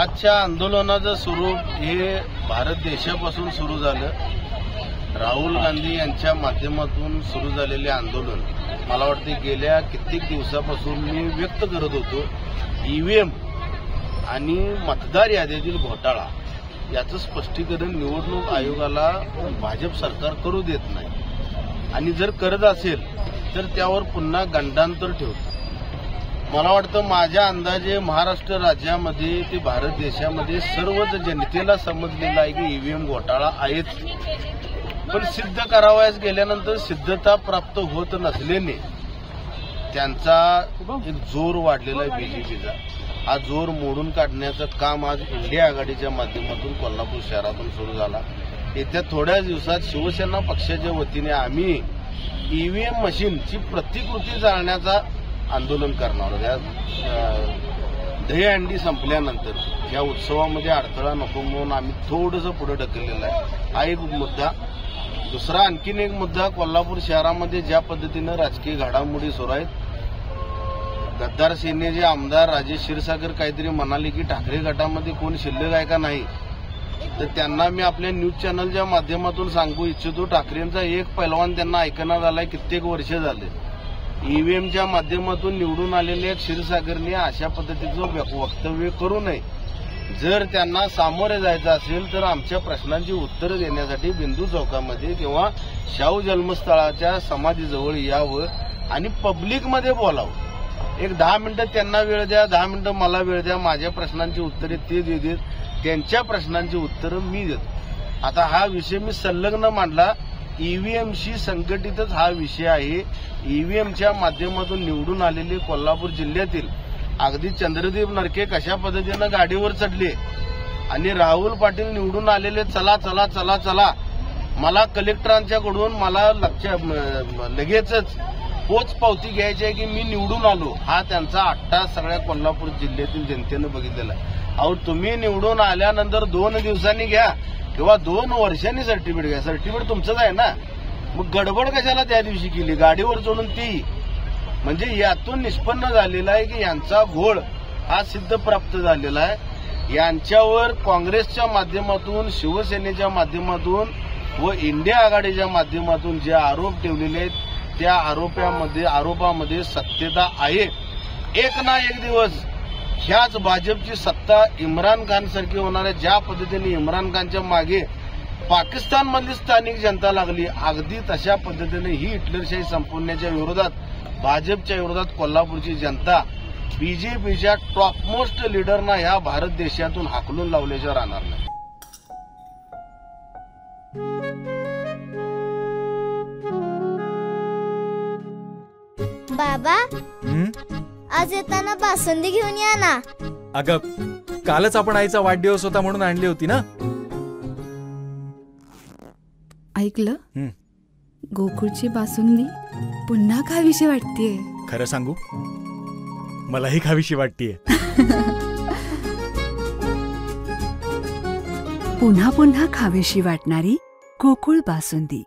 आजच्या आंदोलनाचं स्वरूप हे भारत देशापासून सुरू झालं. राहुल गांधी यांच्या माध्यमातून सुरू झालेले आंदोलन मला वाटते गेल्या कित्येक दिवसापासून मी व्यक्त करत होतो. ईव्हीएम आणि मतदार यादीतील घोटाळा याचं स्पष्टीकरण निवडणूक आयोगाला भाजप सरकार करू देत नाही आणि जर करत असेल तर त्यावर पुन्हा गंडांतर ठेवतं. मला वाटतं माझ्या अंदाजे महाराष्ट्र राज्यामध्ये ते भारत देशामध्ये सर्वच जनतेला समजलेलं आहे की ईव्हीएम घोटाळा आहेच, पण सिद्ध करावयास गेल्यानंतर सिद्धता प्राप्त होत नसल्याने त्यांचा एक जोर वाढलेला आहे बीजेपीचा. हा जोर मोडून काढण्याचं काम आज इंडिया आघाडीच्या माध्यमातून कोल्हापूर शहरातून सुरू झाला. येत्या थोड्याच दिवसात शिवसेना पक्षाच्या वतीने आम्ही ईव्हीएम मशीनची प्रतिकृती जाळण्याचा आंदोलन करणार आहोत. दहीहंडी संपल्यानंतर या उत्सवामध्ये अडथळा नको म्हणून आम्ही थोडंसं पुढे ढकललेलं आहे. हा एक मुद्दा. दुसरा आणखीन एक मुद्दा, कोल्हापूर शहरामध्ये ज्या पद्धतीनं राजकीय घडामोडी सुरू आहेत, गद्दार सेनेचे आमदार राजेश क्षीरसागर काहीतरी म्हणाले की ठाकरे गटामध्ये कोण शिल्लक आहे का नाही, तर त्यांना मी आपल्या न्यूज चॅनलच्या माध्यमातून सांगू इच्छितो, ठाकरेंचा एक पैलवान त्यांना ऐकण्यात आलाय कित्येक वर्ष झाले. ईव्हीएमच्या माध्यमातून निवडून आलेल्या क्षीरसागरने अशा पद्धतीचं वक्तव्य करू नये. जर त्यांना सामोरे जायचं असेल तर आमच्या प्रश्नांची उत्तरं देण्यासाठी बिंदू चौकामध्ये किंवा शाहू जन्मस्थळाच्या समाधीजवळ यावं आणि पब्लिकमध्ये बोलावं. एक 10 मिनिटं त्यांना वेळ द्या, 10 मिनिटं मला वेळ द्या. माझ्या प्रश्नांची उत्तरे ते देत, त्यांच्या प्रश्नांची उत्तरं मी देतो. आता हा विषय मी संलग्न मांडला. ईव्हीएमशी संघटितच हा विषय आहे. ईव्हीएमच्या माध्यमातून निवडून आलेले कोल्हापूर जिल्ह्यातील अगदी चंद्रदीप नरके कशा पद्धतीनं गाडीवर चढले आणि राहुल पाटील निवडून आलेले चला चला चला चला, मला कलेक्टरांच्याकडून मला लगेचच पोच पावती घ्यायची आहे की मी निवडून आलो. हा त्यांचा अट्टा सगळ्या कोल्हापूर जिल्ह्यातील जनतेनं बघितलेला आहे. अहो, तुम्ही निवडून आल्यानंतर 2 दिवसांनी घ्या किंवा 2 वर्षांनी सर्टिफिकेट घ्या. सर्टिफिकेट तुमचंच आहे ना, मग गडबड कशाला त्या दिवशी केली गाडीवर चढून ती. म्हणजे यातून निष्पन्न झालेला आहे की यांचा घोळ हा सिद्ध प्राप्त झालेला आहे. यांच्यावर काँग्रेसच्या माध्यमातून, शिवसेनेच्या माध्यमातून व इंडिया आघाडीच्या माध्यमातून जे आरोप ठेवलेले आहेत त्या आरोपामध्ये सत्यता आहे. एक ना एक दिवस ह्याच भाजपची सत्ता इम्रान खान सारखी होणार आहे. ज्या पद्धतीने इम्रान खानच्या मागे पाकिस्तानमधली स्थानिक जनता लागली, अगदी तशा पद्धतीने ही हिटलरशाही संपवण्याच्या विरोधात, भाजपच्या विरोधात कोल्हापूरची जनता बीजेपीच्या टॉपमोस्ट लीडरना ह्या भारत देशातून हाकलून लावल्याशिवाय राहणार नाही. बाबा, आज येताना बासुंदी घेऊन या ना. अगं, कालच आपण आईचा वाढदिवस होता म्हणून आणली होती ना. ऐकलं, गोकुळची बासुंदी पुन्हा खावीशी वाटतेय. खरं सांगू, मलाही खावीशी वाटतेय. पुन्हा पुन्हा खावीशी वाटणारी गोकुळ बासुंदी.